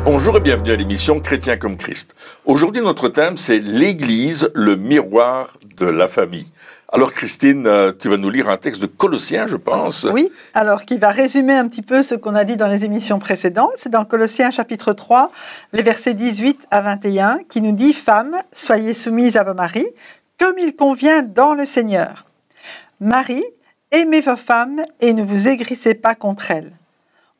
Bonjour et bienvenue à l'émission Chrétien comme Christ. Aujourd'hui, notre thème, c'est l'Église, le miroir de la famille. Alors Christine, tu vas nous lire un texte de Colossiens, je pense. Oui, alors qui va résumer un petit peu ce qu'on a dit dans les émissions précédentes. C'est dans Colossiens chapitre 3, les versets 18 à 21, qui nous dit « Femmes, soyez soumises à vos maris, comme il convient dans le Seigneur. Maris, aimez vos femmes et ne vous aigrissez pas contre elles.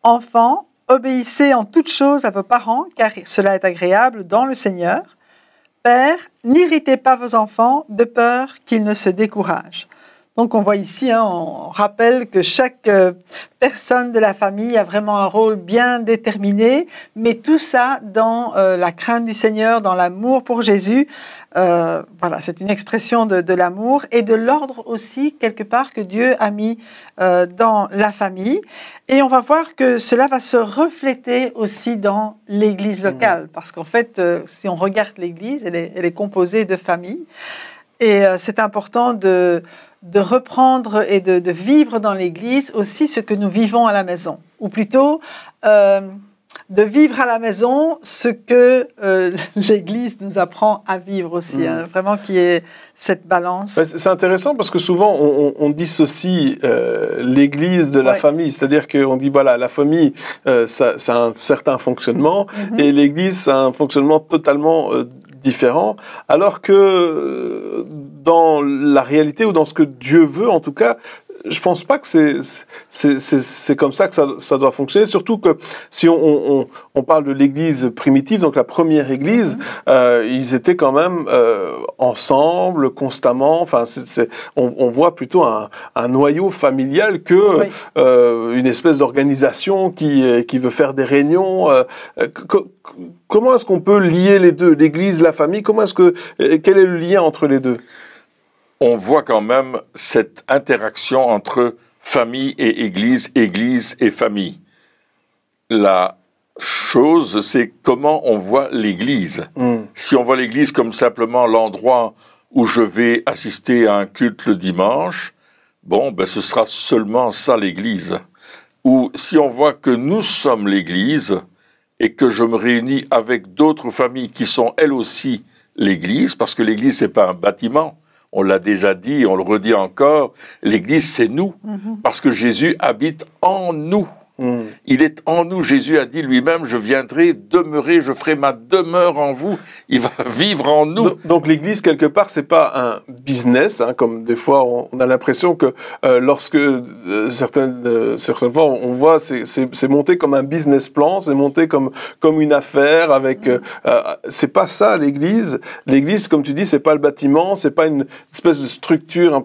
Enfants, obéissez en toutes choses à vos parents, car cela est agréable dans le Seigneur. Pères, n'irritez pas vos enfants de peur qu'ils ne se découragent. » Donc on voit ici, on rappelle que chaque personne de la famille a vraiment un rôle bien déterminé, mais tout ça dans la crainte du Seigneur, dans l'amour pour Jésus. Voilà, c'est une expression de l'amour et de l'ordre aussi, quelque part, que Dieu a mis dans la famille. Et on va voir que cela va se refléter aussi dans l'Église locale, parce qu'en fait, si on regarde l'Église, elle est composée de familles, et c'est important de reprendre et de vivre dans l'Église aussi ce que nous vivons à la maison, ou plutôt de vivre à la maison ce que l'Église nous apprend à vivre aussi, vraiment qu'il y ait cette balance. C'est intéressant parce que souvent on dissocie l'Église de la famille, c'est-à-dire qu'on dit voilà, la famille ça a un certain fonctionnement et l'Église ça a un fonctionnement totalement différent, alors que dans la réalité ou dans ce que Dieu veut en tout cas, je pense pas que c'est comme ça que ça doit fonctionner, surtout que si on parle de l'Église primitive, donc la première Église, ils étaient quand même ensemble, constamment, enfin on voit plutôt un noyau familial que une espèce d'organisation qui veut faire des réunions. Comment est-ce qu'on peut lier les deux, l'Église, la famille, quel est le lien entre les deux? On voit quand même cette interaction entre famille et église et famille. La chose, c'est comment on voit l'église. Si on voit l'église comme simplement l'endroit où je vais assister à un culte le dimanche, ce sera seulement ça l'église. Ou si on voit que nous sommes l'église et que je me réunis avec d'autres familles qui sont elles aussi l'église, parce que l'église c'est pas un bâtiment. On l'a déjà dit, on le redit encore, l'Église, c'est nous, parce que Jésus habite en nous. Il est en nous. Jésus a dit lui-même, je viendrai demeurer, je ferai ma demeure en vous. Il va vivre en nous. Donc l'Église, quelque part, c'est pas un business, comme des fois on a l'impression que lorsque certaines fois on voit, c'est monté comme un business plan, c'est monté comme une affaire avec. C'est pas ça l'Église. L'Église, comme tu dis, c'est pas le bâtiment, c'est pas une espèce de structure un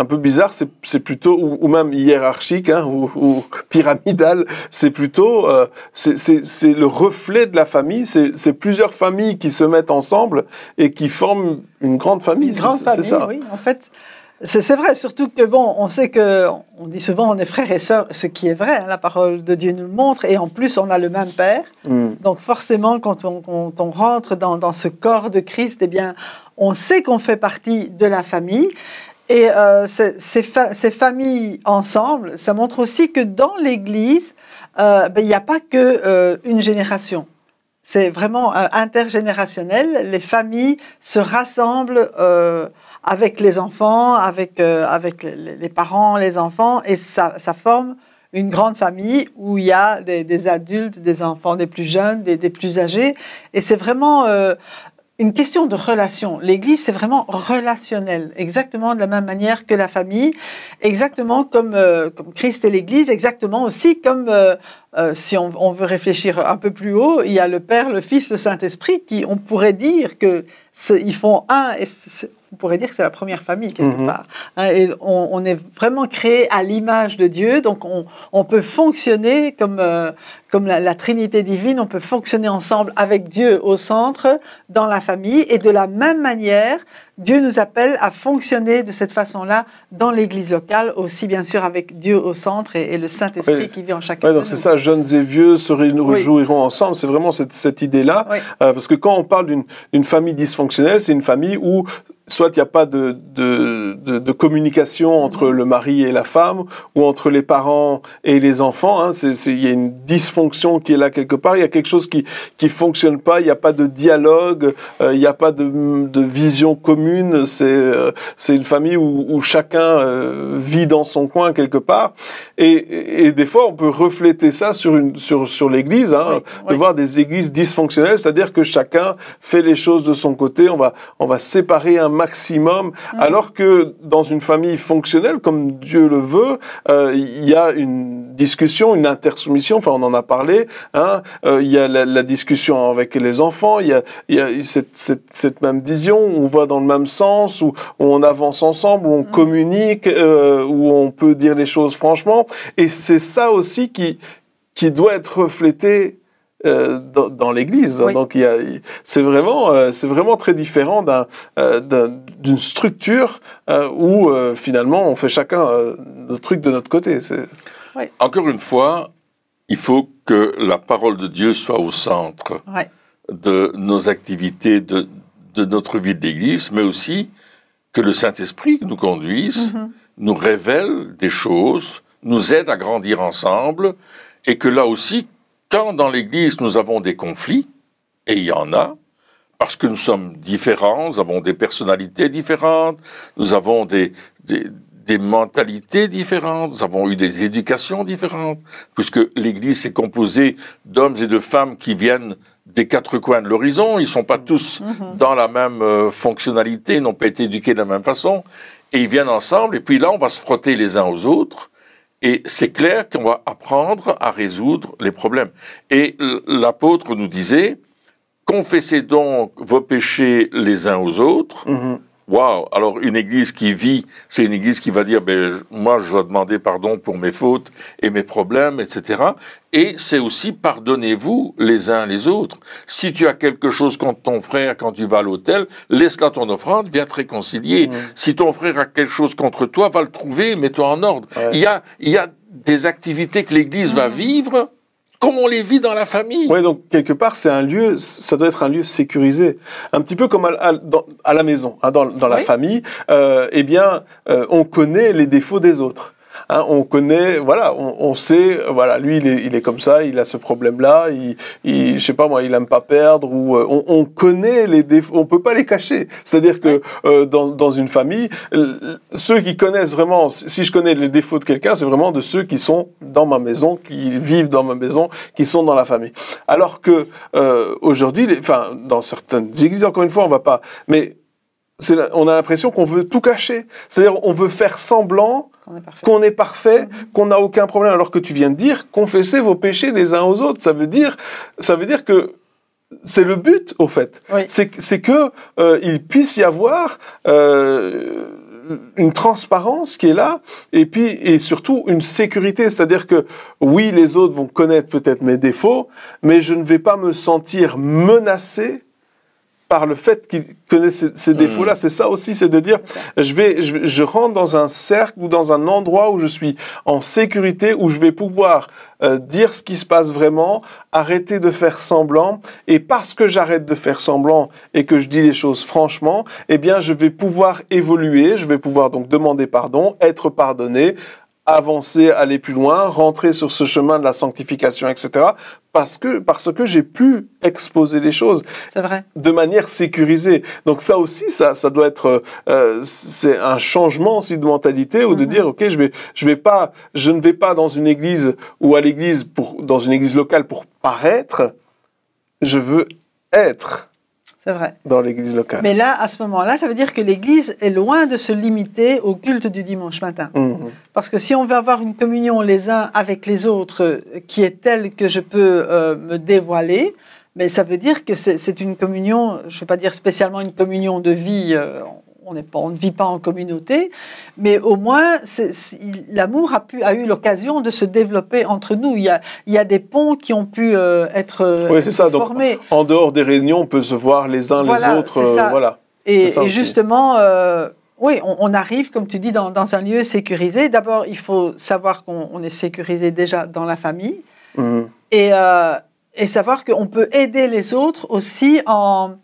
peu bizarre. C'est plutôt ou même hiérarchique ou pyramidale. C'est plutôt c'est le reflet de la famille. C'est plusieurs familles qui se mettent ensemble et qui forment une grande famille. Une grande famille, ça. Oui. En fait, c'est vrai. Surtout que on sait que on dit souvent on est frères et sœurs, ce qui est vrai. La parole de Dieu nous le montre. Et en plus, on a le même Père. Donc forcément, quand on rentre dans ce corps de Christ, eh bien, on sait qu'on fait partie de la famille. Et ces familles ensemble, ça montre aussi que dans l'Église, il n'y a pas qu'une génération. C'est vraiment intergénérationnel. Les familles se rassemblent avec les enfants, avec les parents, les enfants, et ça forme une grande famille où il y a des adultes, des enfants, des plus jeunes, des plus âgés. Et c'est vraiment une question de relation. L'Église, c'est vraiment relationnel, exactement de la même manière que la famille, exactement comme Christ et l'Église, exactement aussi comme, si on veut réfléchir un peu plus haut, il y a le Père, le Fils, le Saint-Esprit, qui, on pourrait dire qu'ils font un, et on pourrait dire que c'est la première famille, quelque part. Et on est vraiment créé à l'image de Dieu, donc on peut fonctionner comme la Trinité divine, on peut fonctionner ensemble avec Dieu au centre, dans la famille, et de la même manière, Dieu nous appelle à fonctionner de cette façon-là dans l'Église locale, aussi bien sûr avec Dieu au centre et le Saint-Esprit qui vit en chacun de nous. Donc c'est ça, jeunes et vieux se réjouiront ensemble, c'est vraiment cette idée-là, parce que quand on parle d'une famille dysfonctionnelle, c'est une famille où soit il n'y a pas de communication entre le mari et la femme, ou entre les parents et les enfants. Hein. Il y a une dysfonction qui est là quelque part. Il y a quelque chose qui fonctionne pas. Il n'y a pas de dialogue. Il n'y a pas de vision commune. C'est une famille où chacun vit dans son coin quelque part. Et des fois, on peut refléter ça sur l'Église, hein, de voir des églises dysfonctionnelles, c'est-à-dire que chacun fait les choses de son côté. On va séparer un maximum, alors que dans une famille fonctionnelle, comme Dieu le veut, il y a une discussion, une intersoumission, enfin on en a parlé, hein, il y a la discussion avec les enfants, il y a cette même vision, où on va dans le même sens, où on avance ensemble, où on communique, où on peut dire les choses franchement, et c'est ça aussi qui doit être reflété dans l'Église. Oui. Donc c'est vraiment très différent d'une structure où finalement on fait chacun notre truc de notre côté. Oui. Encore une fois, il faut que la parole de Dieu soit au centre de nos activités, de notre vie d'Église, mais aussi que le Saint-Esprit nous conduise, nous révèle des choses, nous aide à grandir ensemble, et que là aussi, quand dans l'Église nous avons des conflits, et il y en a, parce que nous sommes différents, nous avons des personnalités différentes, nous avons des mentalités différentes, nous avons eu des éducations différentes, puisque l'Église est composée d'hommes et de femmes qui viennent des quatre coins de l'horizon, ils ne sont pas tous dans la même fonctionnalité, ils n'ont pas été éduqués de la même façon, et ils viennent ensemble, et puis là on va se frotter les uns aux autres, et c'est clair qu'on va apprendre à résoudre les problèmes. Et l'apôtre nous disait, confessez donc vos péchés les uns aux autres. Waouh! Alors une église qui vit, c'est une église qui va dire, moi je dois demander pardon pour mes fautes et mes problèmes, etc. Et c'est aussi pardonnez-vous les uns les autres. Si tu as quelque chose contre ton frère quand tu vas à l'autel, laisse-la ton offrande, viens te réconcilier. Si ton frère a quelque chose contre toi, va le trouver, mets-toi en ordre. Ouais. Il y a des activités que l'église va vivre comme on les vit dans la famille. Oui, donc quelque part, c'est un lieu, ça doit être un lieu sécurisé. Un petit peu comme à la maison, hein, dans la famille, on connaît les défauts des autres. Hein, on connaît, voilà, on sait, voilà, lui il est comme ça, il a ce problème-là, je sais pas moi, il aime pas perdre, ou on connaît les défauts, on peut pas les cacher. C'est-à-dire que dans une famille, ceux qui connaissent vraiment, si je connais les défauts de quelqu'un, c'est vraiment de ceux qui sont dans ma maison, qui vivent dans ma maison, qui sont dans la famille. Alors que aujourd'hui, dans certaines églises, encore une fois, on va pas, mais on a l'impression qu'on veut tout cacher. C'est-à-dire, on veut faire semblant qu'on est parfait, qu'on n'a aucun problème, alors que tu viens de dire, confessez vos péchés les uns aux autres. Ça veut dire que c'est le but, au fait. Oui. C'est que il puisse y avoir une transparence qui est là, et surtout une sécurité. C'est-à-dire que, oui, les autres vont connaître peut-être mes défauts, mais je ne vais pas me sentir menacé par le fait qu'il connaît ces défauts-là. C'est ça aussi, c'est de dire, je rentre dans un cercle ou dans un endroit où je suis en sécurité, où je vais pouvoir dire ce qui se passe vraiment, arrêter de faire semblant, et parce que j'arrête de faire semblant et que je dis les choses franchement, eh bien, je vais pouvoir évoluer, je vais pouvoir donc demander pardon, être pardonné, avancer, aller plus loin, rentrer sur ce chemin de la sanctification, etc., parce que j'ai pu exposer les choses de manière sécurisée. Donc ça aussi, ça doit être, c'est un changement aussi de mentalité, ou de dire, ok, je ne vais pas dans une église ou dans une église locale pour paraître, je veux être. C'est vrai. Dans l'église locale. Mais là, à ce moment-là, ça veut dire que l'église est loin de se limiter au culte du dimanche matin. Parce que si on veut avoir une communion les uns avec les autres qui est telle que je peux me dévoiler, mais ça veut dire que c'est une communion, je ne vais pas dire spécialement une communion de vie, on ne vit pas en communauté, mais au moins l'amour a eu l'occasion de se développer entre nous. Il y a des ponts qui ont pu être oui, c'est ça. formés. Donc, en dehors des réunions, on peut se voir les uns les autres. Voilà. Et justement, oui, on arrive, comme tu dis, dans un lieu sécurisé. D'abord, il faut savoir qu'on est sécurisé déjà dans la famille et savoir qu'on peut aider les autres aussi en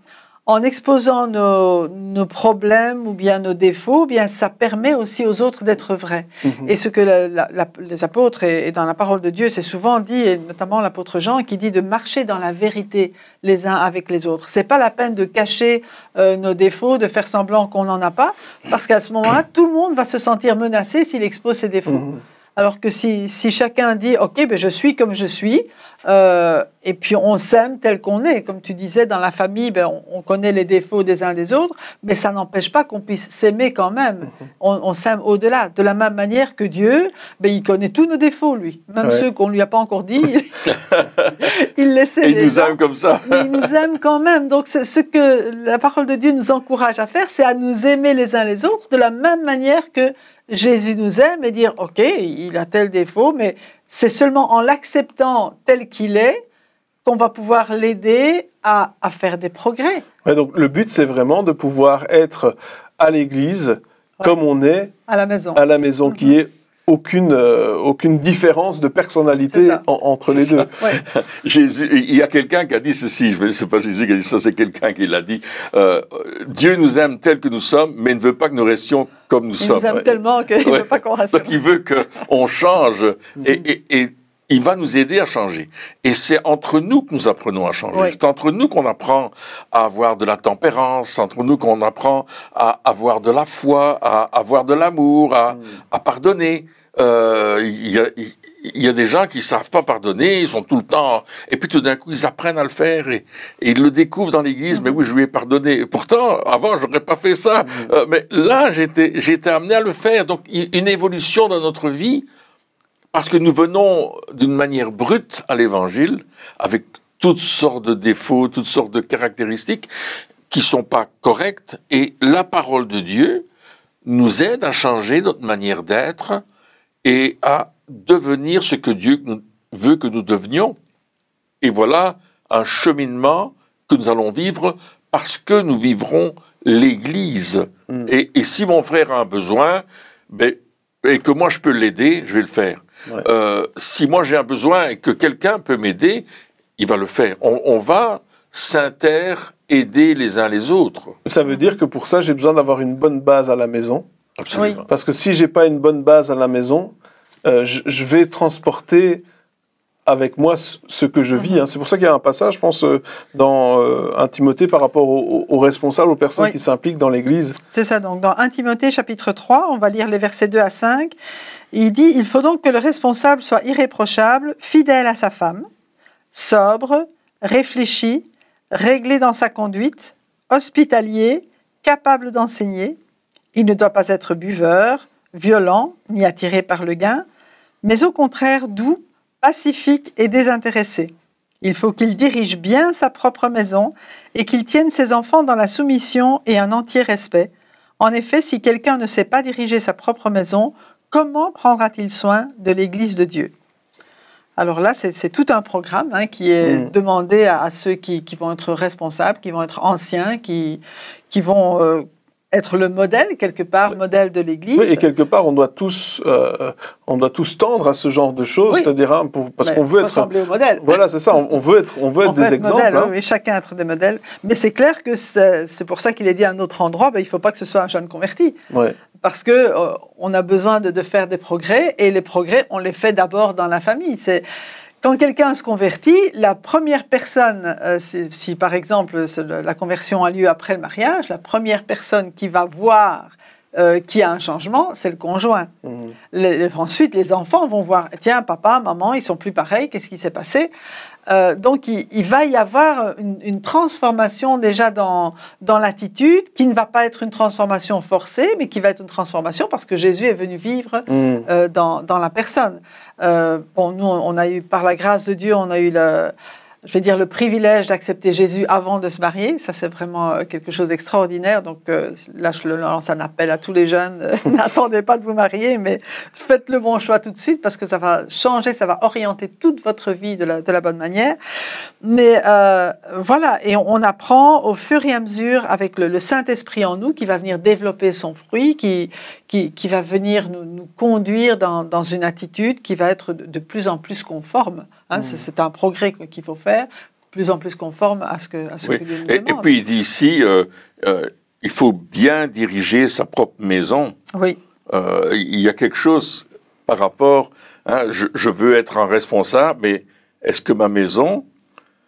en exposant nos problèmes ou bien nos défauts, bien ça permet aussi aux autres d'être vrais. Et ce que les apôtres et dans la parole de Dieu, c'est souvent dit, et notamment l'apôtre Jean, qui dit de marcher dans la vérité les uns avec les autres. C'est pas la peine de cacher nos défauts, de faire semblant qu'on n'en a pas, parce qu'à ce moment-là, tout le monde va se sentir menacé s'il expose ses défauts. Alors que si chacun dit « Ok, ben je suis comme je suis », et puis on s'aime tel qu'on est. Comme tu disais, dans la famille, ben, on connaît les défauts des uns des autres, mais ça n'empêche pas qu'on puisse s'aimer quand même. On s'aime au-delà. De la même manière que Dieu, ben, il connaît tous nos défauts, lui. Même ceux qu'on ne lui a pas encore dit, il les sait. Et il nous aime comme ça. Mais il nous aime quand même. Donc ce que la parole de Dieu nous encourage à faire, c'est à nous aimer les uns les autres de la même manière que Jésus nous aime, et dire, OK, il a tel défaut, mais c'est seulement en l'acceptant tel qu'il est qu'on va pouvoir l'aider à faire des progrès. Ouais, donc le but, c'est vraiment de pouvoir être à l'église comme on est à la maison, qu'il n'y ait aucune différence de personnalité entre les deux. Ouais. Jésus, il y a quelqu'un qui a dit ceci, c'est pas Jésus qui a dit ça, c'est quelqu'un qui l'a dit. Dieu nous aime tel que nous sommes, mais il ne veut pas que nous restions comme nous sommes. Il nous aime tellement qu'il ne veut pas qu'on reste. Donc il veut qu'on change et il va nous aider à changer. Et c'est entre nous que nous apprenons à changer. C'est entre nous qu'on apprend à avoir de la tempérance, c'est entre nous qu'on apprend à avoir de la foi, à avoir de l'amour, à pardonner. Il y a des gens qui savent pas pardonner, ils sont tout le temps, et puis tout d'un coup ils apprennent à le faire et ils le découvrent dans l'église. Mais oui, je lui ai pardonné. Pourtant, avant, j'aurais pas fait ça. Mais là, j'ai été amené à le faire. Donc, une évolution dans notre vie, parce que nous venons d'une manière brute à l'évangile, avec toutes sortes de défauts, toutes sortes de caractéristiques qui sont pas correctes, et la parole de Dieu nous aide à changer notre manière d'être et à devenir ce que Dieu veut que nous devenions. Et voilà un cheminement que nous allons vivre parce que nous vivrons l'Église. Et si mon frère a un besoin, et que moi je peux l'aider, je vais le faire. Si moi j'ai un besoin et que quelqu'un peut m'aider, il va le faire. On va s'inter-aider les uns les autres. Ça veut dire que pour ça, j'ai besoin d'avoir une bonne base à la maison. Absolument. Parce que si j'ai pas une bonne base à la maison, je vais transporter avec moi ce que je vis. C'est pour ça qu'il y a un passage, je pense, dans 1 Timothée par rapport aux responsables, aux personnes qui s'impliquent dans l'Église. C'est ça, donc dans 1 Timothée chapitre 3, on va lire les versets 2 à 5. Il dit « Il faut donc que le responsable soit irréprochable, fidèle à sa femme, sobre, réfléchi, réglé dans sa conduite, hospitalier, capable d'enseigner. Il ne doit pas être buveur, violent, ni attiré par le gain, mais au contraire doux, pacifique et désintéressé. Il faut qu'il dirige bien sa propre maison et qu'il tienne ses enfants dans la soumission et un entier respect. En effet, si quelqu'un ne sait pas diriger sa propre maison, comment prendra-t-il soin de l'Église de Dieu ?» Alors là, c'est tout un programme qui est demandé à ceux qui vont être responsables, qui vont être anciens, qui vont être le modèle, quelque part, modèle de l'Église. Oui, et quelque part, on doit tous tendre à ce genre de choses, c'est-à-dire parce qu'on veut ressembler au modèle. Voilà, c'est ça, on veut être des exemples. Modèle, oui, chacun être des modèles. Mais c'est clair que c'est pour ça qu'il est dit à un autre endroit, il ne faut pas que ce soit un jeune converti. Ouais. Parce que on a besoin de faire des progrès, et les progrès, on les fait d'abord dans la famille. Quand quelqu'un se convertit, la première personne, si par exemple la conversion a lieu après le mariage, la première personne qui va voir qu'il y a un changement, c'est le conjoint. Ensuite, les enfants vont voir, tiens, papa, maman, ils sont plus pareils, qu'est-ce qui s'est passé ? Donc, il va y avoir une transformation déjà dans l'attitude, qui ne va pas être une transformation forcée, mais qui va être une transformation parce que Jésus est venu vivre dans la personne. Nous, on a eu, par la grâce de Dieu, on a eu le privilège d'accepter Jésus avant de se marier. Ça, c'est vraiment quelque chose d'extraordinaire. Donc là, je lance un appel à tous les jeunes. N'attendez pas de vous marier, mais faites le bon choix tout de suite parce que ça va changer, ça va orienter toute votre vie de la bonne manière. Mais voilà, et on apprend au fur et à mesure avec le Saint-Esprit en nous qui va venir développer son fruit, qui va venir nous conduire dans une attitude qui va être de plus en plus conforme. C'est un progrès qu'il faut faire, plus en plus conforme à ce que Dieu nous demande. Et puis il dit ici, il faut bien diriger sa propre maison. Oui. Il y a quelque chose par rapport, je veux être un responsable, mais est-ce que ma maison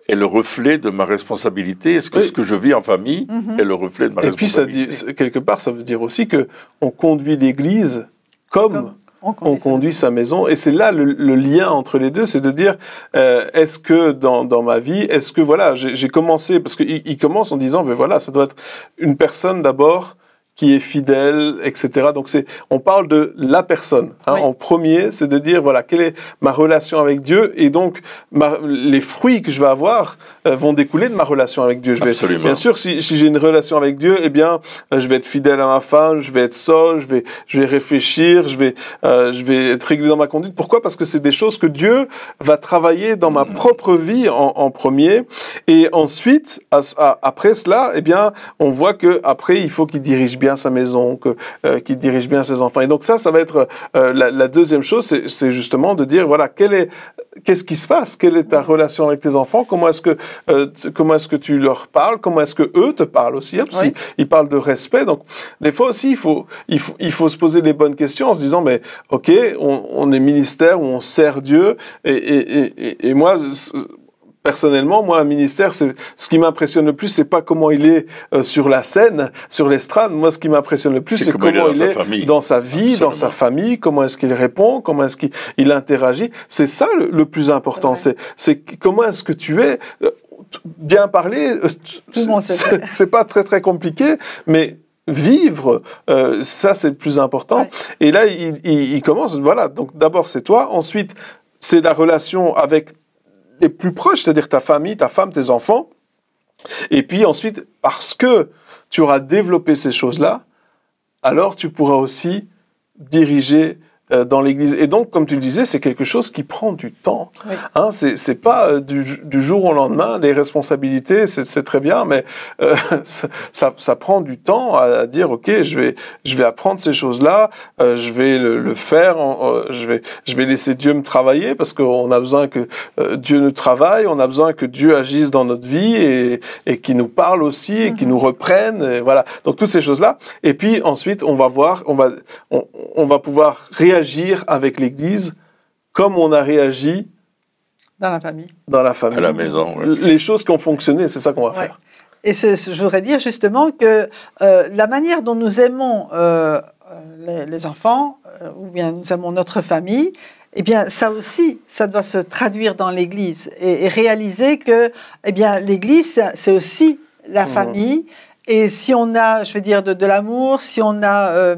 est le reflet de ma responsabilité? Est-ce que ce que je vis en famille est le reflet de ma responsabilité? Et puis, quelque part, ça veut dire aussi qu'on conduit l'Église comme on conduit sa maison. Et c'est là le lien entre les deux, c'est de dire, est-ce que dans ma vie, est-ce que, voilà, j'ai commencé, parce qu'il commence en disant, ben voilà, ça doit être une personne d'abord qui est fidèle, etc. Donc on parle de la personne. Oui. En premier, c'est de dire, voilà, quelle est ma relation avec Dieu, et donc les fruits que je vais avoir vont découler de ma relation avec Dieu. Bien sûr, si j'ai une relation avec Dieu, eh bien, je vais être fidèle à ma femme, je vais être sage, je vais réfléchir, je vais être régulier dans ma conduite. Pourquoi? Parce que c'est des choses que Dieu va travailler dans ma propre vie en premier, et ensuite, après cela, eh bien, on voit que après, il faut qu'il dirige bien sa maison, qu'il dirige bien ses enfants. Et donc ça va être la deuxième chose, c'est justement de dire, voilà, qu'est-ce qui se passe? Quelle est ta relation avec tes enfants? Comment est-ce que tu leur parles? Comment est-ce que eux te parlent aussi? Oui. Ils parlent de respect. Donc, des fois aussi, il faut se poser les bonnes questions en se disant, mais ok, on est ministère où on sert Dieu, et moi, personnellement, moi, un ministère, ce qui m'impressionne le plus, c'est pas comment il est sur la scène, sur l'estrade. Moi, ce qui m'impressionne le plus, c'est comment il est dans sa vie, dans sa famille, comment est-ce qu'il répond, comment est-ce qu'il interagit. C'est ça le plus important. Ouais. C'est comment est-ce que tu es. Bien parler, c'est pas très très compliqué, mais vivre, ça c'est le plus important. Ouais. Et là, il commence, voilà, donc d'abord c'est toi, ensuite c'est la relation avec les plus proches, c'est-à-dire ta famille, ta femme, tes enfants. Et puis ensuite, parce que tu auras développé ces choses-là, alors tu pourras aussi diriger dans l'Église. Et donc, comme tu le disais, c'est quelque chose qui prend du temps. Oui. Hein, c'est pas du jour au lendemain. Les responsabilités, c'est très bien, mais ça prend du temps à dire, ok, je vais apprendre ces choses-là, je vais le faire, je vais laisser Dieu me travailler, parce qu'on a besoin que Dieu nous travaille, on a besoin que Dieu agisse dans notre vie et qu'il nous parle aussi, et qu'il nous reprenne, et voilà. Donc toutes ces choses-là. Et puis ensuite, on va voir, on va pouvoir réagir avec l'Église comme on a réagi dans la famille. À la maison. Ouais. Les choses qui ont fonctionné, c'est ça qu'on va faire. Et je voudrais dire justement que la manière dont nous aimons les enfants, ou bien nous aimons notre famille, eh bien, ça aussi, ça doit se traduire dans l'Église et réaliser que, eh bien, l'Église, c'est aussi la famille. Et si on a, je veux dire, de l'amour, si on a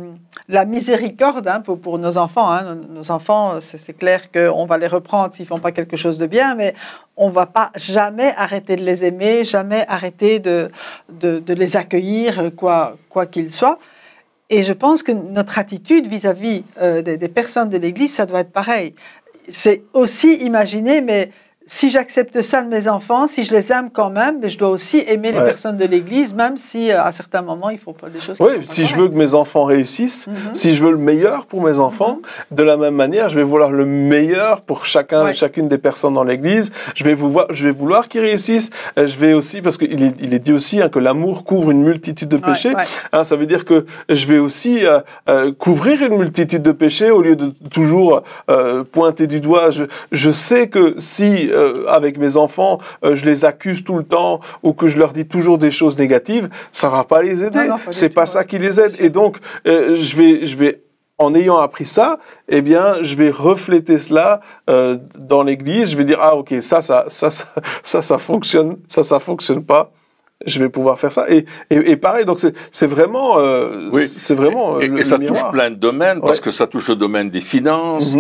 la miséricorde pour nos enfants, nos enfants, c'est clair qu'on va les reprendre s'ils ne font pas quelque chose de bien, mais on ne va pas jamais arrêter de les aimer, jamais arrêter de les accueillir, quoi qu'ils soient. Et je pense que notre attitude vis-à-vis des personnes de l'Église, ça doit être pareil. C'est aussi imaginer, mais si j'accepte ça de mes enfants, si je les aime quand même, mais je dois aussi aimer les personnes de l'Église, même si à certains moments, il ne faut pas des choses. Oui, si je veux que mes enfants réussissent, si je veux le meilleur pour mes enfants, de la même manière, je vais vouloir le meilleur pour chacune des personnes dans l'Église. Je vais vouloir qu'ils réussissent. Je vais aussi, parce qu'il est dit aussi que l'amour couvre une multitude de péchés. Ça veut dire que je vais aussi couvrir une multitude de péchés au lieu de toujours pointer du doigt. Je sais que si avec mes enfants, je les accuse tout le temps ou que je leur dis toujours des choses négatives, ça va pas les aider. C'est pas ça qui les aide. Et donc, je vais en ayant appris ça, eh bien, je vais refléter cela dans l'Église. Je vais dire, ah ok, ça fonctionne, ça fonctionne pas. Je vais pouvoir faire ça. Et pareil, donc c'est vraiment, c'est vraiment et ça touche plein de domaines, parce que ça touche le domaine des finances.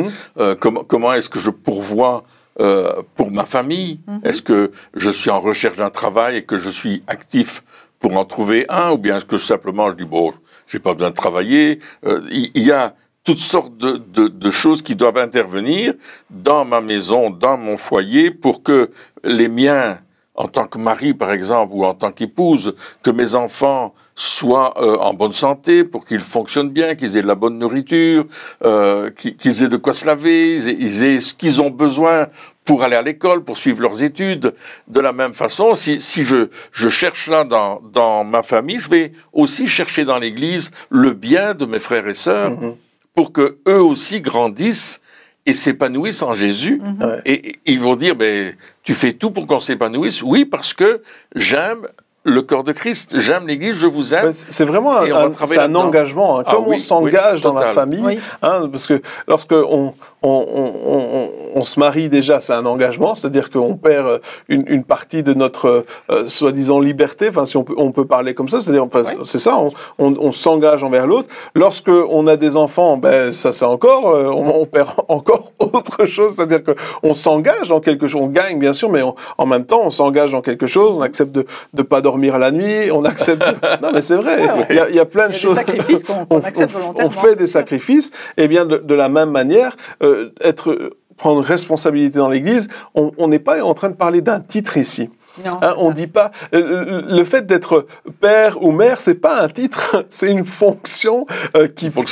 Comment est-ce que je pourvois pour ma famille? Est-ce que je suis en recherche d'un travail et que je suis actif pour en trouver un, ou bien est-ce que simplement je dis bon, j'ai pas besoin de travailler? Il y a toutes sortes de choses qui doivent intervenir dans ma maison, dans mon foyer, pour que les miens, en tant que mari par exemple, ou en tant qu'épouse, que mes enfants soient en bonne santé, pour qu'ils fonctionnent bien, qu'ils aient de la bonne nourriture, qu'ils aient de quoi se laver, ils aient ce qu'ils ont besoin pour aller à l'école, pour suivre leurs études. De la même façon, si je cherche là dans ma famille, je vais aussi chercher dans l'Église le bien de mes frères et sœurs pour que eux aussi grandissent et s'épanouissent en Jésus. Et ils vont dire, mais tu fais tout pour qu'on s'épanouisse. Oui, parce que j'aime le corps de Christ, j'aime l'Église, je vous aime. C'est vraiment un engagement. Hein. Comme on s'engage dans la famille, hein, parce que lorsque on se marie déjà, c'est un engagement, c'est-à-dire qu'on perd une partie de notre soi-disant liberté, enfin si on peut parler comme ça, c'est-à-dire c'est ça, on s'engage envers l'autre. Lorsque on a des enfants, ben ça c'est encore, on perd encore autre chose, c'est-à-dire que on s'engage dans quelque chose, on gagne bien sûr, mais en même temps on s'engage dans quelque chose, on accepte de pas dormir la nuit, on accepte. Non mais c'est vrai, il y a plein de choses. Des sacrifices qu'on accepte volontairement. On fait des sacrifices, et bien de la même manière. Prendre responsabilité dans l'Église, on n'est pas en train de parler d'un titre ici. Non, hein, on dit pas le fait d'être père ou mère, c'est pas un titre, c'est une fonction qui prend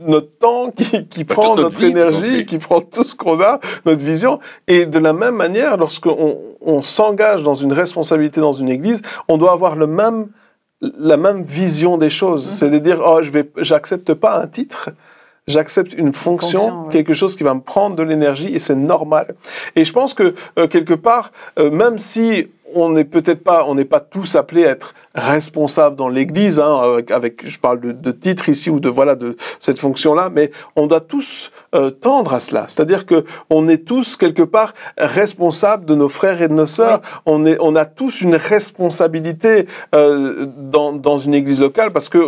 notre temps, qui prend notre énergie, qui prend tout ce qu'on a, notre vision. Et de la même manière, lorsqu'on s'engage dans une responsabilité dans une Église, on doit avoir la même vision des choses. C'est de dire, j'accepte pas un titre. J'accepte une fonction, quelque chose qui va me prendre de l'énergie et c'est normal. Et je pense que quelque part, même si on n'est pas tous appelés à être responsables dans l'Église, hein, je parle de titre ici ou de cette fonction-là, mais on doit tous tendre à cela. C'est-à-dire que on est tous quelque part responsables de nos frères et de nos sœurs. Oui. On a tous une responsabilité dans une Église locale parce que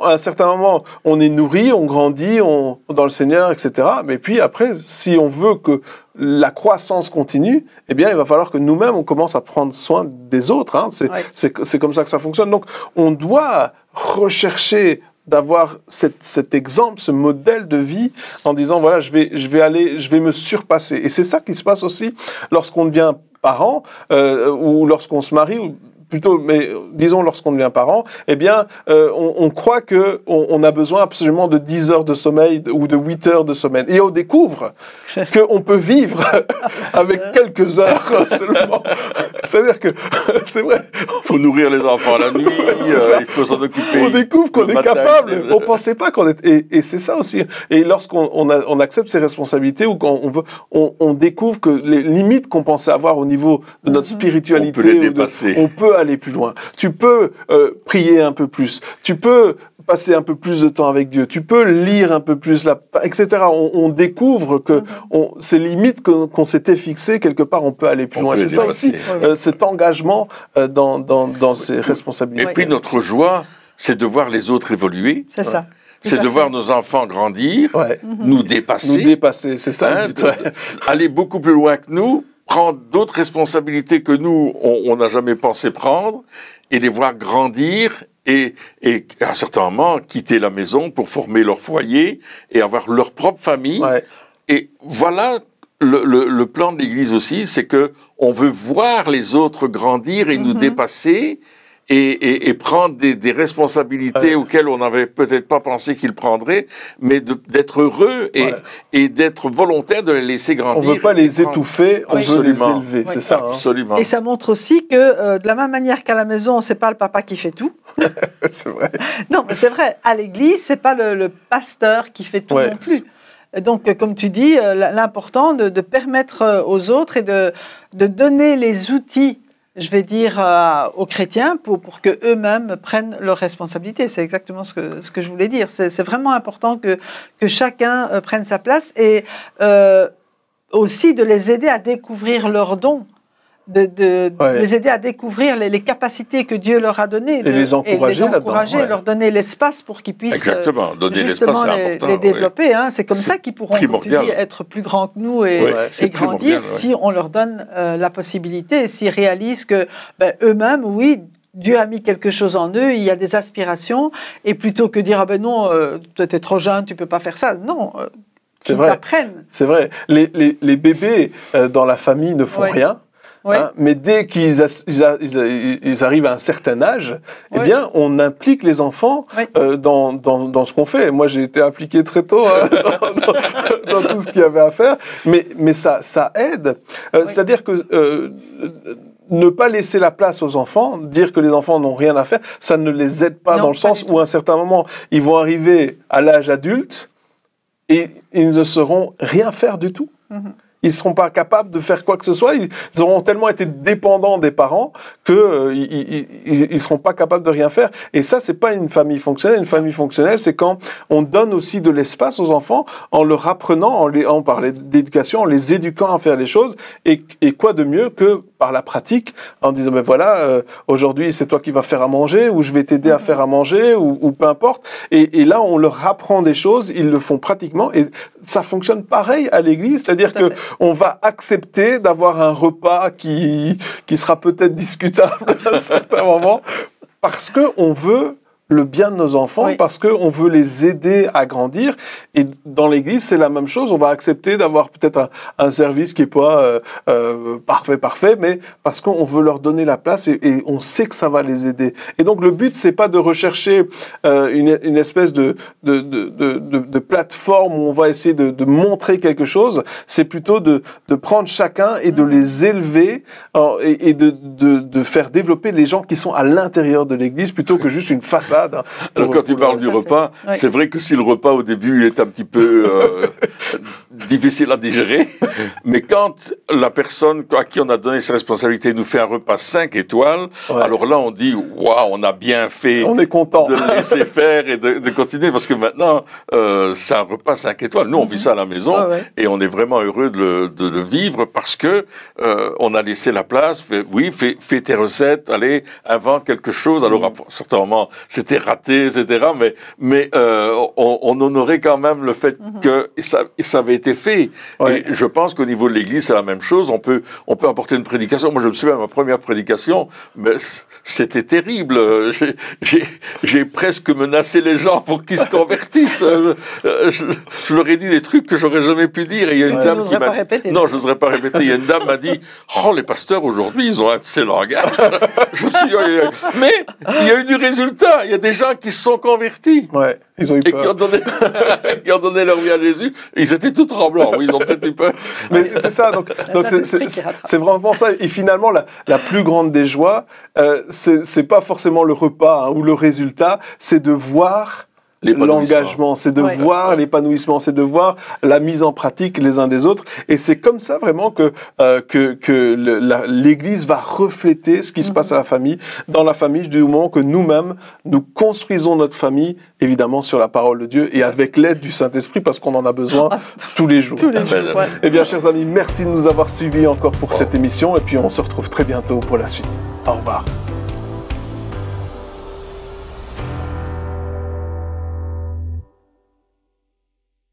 à un certain moment, on est nourri, on grandit, dans le Seigneur, etc. Mais puis après, si on veut que la croissance continue, eh bien, il va falloir que nous-mêmes, on commence à prendre soin des autres. Hein. C'est comme ça que ça fonctionne. Donc, on doit rechercher d'avoir cet exemple, ce modèle de vie, en disant, voilà, je vais me surpasser. Et c'est ça qui se passe aussi lorsqu'on devient parent, ou lorsqu'on se marie, ou plutôt, mais disons lorsqu'on devient parent, eh bien, on croit qu'on a besoin absolument de 10 heures de sommeil ou de 8 heures de sommeil. Et on découvre qu'on peut vivre avec quelques heures seulement. C'est-à-dire que, c'est vrai. Il faut nourrir les enfants la nuit, il faut s'en occuper. On découvre qu'on est capable. On ne pensait pas qu'on était... Et c'est ça aussi. Et lorsqu'on accepte ses responsabilités ou quand on découvre que les limites qu'on pensait avoir au niveau de notre spiritualité, on peut les dépasser. On peut aller plus loin. Tu peux prier un peu plus. Tu peux passer un peu plus de temps avec Dieu. Tu peux lire un peu plus, etc. On découvre que ces limites qu'on s'était fixées, quelque part, on peut aller plus loin. C'est ça aussi, cet engagement dans ces responsabilités. Et puis notre joie, c'est de voir les autres évoluer. C'est ça. C'est de voir nos enfants grandir, nous dépasser. Nous dépasser, c'est ça. Aller beaucoup plus loin que nous, prendre d'autres responsabilités que nous, on n'a jamais pensé prendre, et les voir grandir, et à un certain moment, quitter la maison pour former leur foyer, et avoir leur propre famille. Ouais. Et voilà, le plan de l'Église aussi, c'est que on veut voir les autres grandir et nous dépasser, et prendre des responsabilités auxquelles on n'avait peut-être pas pensé qu'ils prendraient, mais d'être heureux et d'être volontaire de les laisser grandir. On ne veut pas les étouffer, on veut les élever, c'est ça. Absolument. Et ça montre aussi que de la même manière qu'à la maison, c'est pas le papa qui fait tout. C'est vrai. Non, mais c'est vrai. À l'église, c'est pas le pasteur qui fait tout non plus. Donc, comme tu dis, l'important de permettre aux autres et de donner les outils, je vais dire, aux chrétiens pour que eux-mêmes prennent leurs responsabilités. C'est exactement ce que je voulais dire. C'est vraiment important que chacun prenne sa place et aussi de les aider à découvrir leurs dons. Les aider à découvrir les capacités que Dieu leur a données. Et les encourager là-dedans. Leur donner l'espace pour qu'ils puissent justement les développer. Hein. C'est comme ça qu'ils pourront, comme tu dis, être plus grands que nous et grandir si on leur donne la possibilité et s'ils réalisent que eux-mêmes, oui, Dieu a mis quelque chose en eux, il y a des aspirations, et plutôt que dire « Ah ben non, tu es trop jeune, tu ne peux pas faire ça », non, qu'ils apprennent. C'est vrai. Les bébés dans la famille ne font rien. Oui. Mais dès qu'ils arrivent à un certain âge, Oui. eh bien, on implique les enfants Oui. dans ce qu'on fait. Moi, j'ai été impliqué très tôt dans tout ce qu'il y avait à faire, mais ça aide. Oui. C'est-à-dire que ne pas laisser la place aux enfants, dire que les enfants n'ont rien à faire, ça ne les aide pas, Non, dans le pas sens du tout. où à un certain moment, ils vont arriver à l'âge adulte et ils ne sauront rien faire du tout. Ils ne seront pas capables de faire quoi que ce soit. Ils auront tellement été dépendants des parents qu'ils ne seront pas capables de rien faire. Et ça, ce n'est pas une famille fonctionnelle. Une famille fonctionnelle, c'est quand on donne aussi de l'espace aux enfants en leur apprenant, on parlait d'éducation, en les éduquant à faire les choses. Et quoi de mieux que par la pratique, en disant, ben voilà, aujourd'hui, c'est toi qui vas faire à manger, ou je vais t'aider à faire à manger, ou peu importe. Et là, on leur apprend des choses, ils le font pratiquement. Et ça fonctionne pareil à l'église, c'est-à-dire que on va accepter d'avoir un repas qui sera peut-être discutable à un certain moment, parce qu'on veut le bien de nos enfants, Oui. parce qu'on veut les aider à grandir. Et dans l'église, c'est la même chose. On va accepter d'avoir peut-être un service qui n'est pas parfait, mais parce qu'on veut leur donner la place et on sait que ça va les aider. Et donc, le but, c'est pas de rechercher une espèce de plateforme où on va essayer de montrer quelque chose. C'est plutôt de prendre chacun et de les élever et de faire développer les gens qui sont à l'intérieur de l'église plutôt que juste une façade. Alors quand tu parles du repas, c'est vrai que si le repas au début il est un petit peu difficile à digérer, mais quand la personne à qui on a donné ces responsabilités nous fait un repas 5 étoiles, alors là on dit waouh, on a bien fait, on est content de le laisser faire et de continuer, parce que maintenant c'est un repas 5 étoiles. Nous on vit ça à la maison et on est vraiment heureux de le vivre parce que on a laissé la place. Fais tes recettes, allez, invente quelque chose. Alors à certains moments c'était raté, etc. Mais on honorait quand même le fait que ça avait été fait. Et je pense qu'au niveau de l'Église, c'est la même chose. On peut apporter une prédication. Moi, je me souviens de ma première prédication, mais c'était terrible. J'ai presque menacé les gens pour qu'ils se convertissent. Je leur ai dit des trucs que j'aurais jamais pu dire. Et il y a une dame qui m'a dit... Non, je n'oserais pas répéter. Il y a une dame qui m'a dit « Oh, les pasteurs, aujourd'hui, ils ont un de ces langages. » Je me suis dit, mais il y a eu du résultat. Il y a des gens qui se sont convertis. Ouais, ils ont eu peur. Et qui ont donné leur vie à Jésus. Ils étaient tout tremblants. Oui, ils ont peut-être eu peur. Mais c'est ça. Donc c'est vraiment ça. Et finalement, la plus grande des joies, c'est pas forcément le repas ou le résultat, c'est de voir l'engagement, c'est de voir l'épanouissement, c'est de voir la mise en pratique les uns des autres. Et c'est comme ça vraiment que l'Église va refléter ce qui se passe à la famille, dans la famille, du moment que nous-mêmes, nous construisons notre famille, évidemment, sur la parole de Dieu et avec l'aide du Saint-Esprit, parce qu'on en a besoin tous les jours. Eh bien, chers amis, merci de nous avoir suivis encore pour cette émission. Et puis, on se retrouve très bientôt pour la suite. Au revoir.